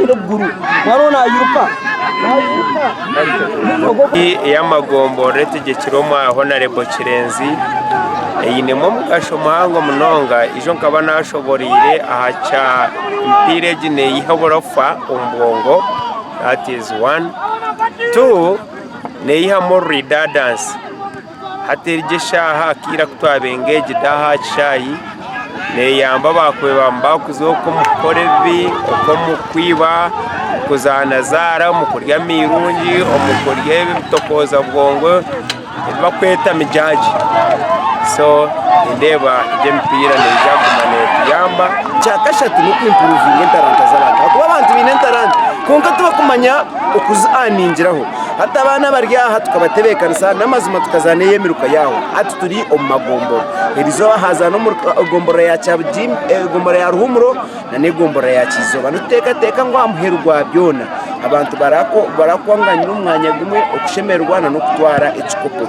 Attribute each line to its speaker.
Speaker 1: no guru warona yuruka
Speaker 2: y'amagombore tegekiroma Honorable Kirenzi iyi ni mu mugasho muhango munonga ijo nkaba nashoborire ahaca impire gine yihaborofa umbongo. That is 1. 2 neyiha more redundance hatergeshaha kira kutwabengeje daha chayi neyamba bakwebamba kuzoko mukorevi okomukwiba kuzanazara mukurya mirungi omukurya bitokoza bwongo bakweta mijaji. So indeba ijempira nejagumane yamba
Speaker 1: cyakashatu no kwimprove intaranta z'abantu kuba abantu binentaranta konka tubakumanya okuzaninjiraho hata abana baryaha tukabatebekanisa n'amazima tukazane yemiruka yaho ati turi ommagomboro erizo haza no gomboro ya cyabjim gomboro ya Ruhuumuro na ne gomboro ya Kyeizooba nuteka ngo amuherwa byona abantu barakwanganya n'umwanya gumwe okushemerwa no kutwara ekikopo.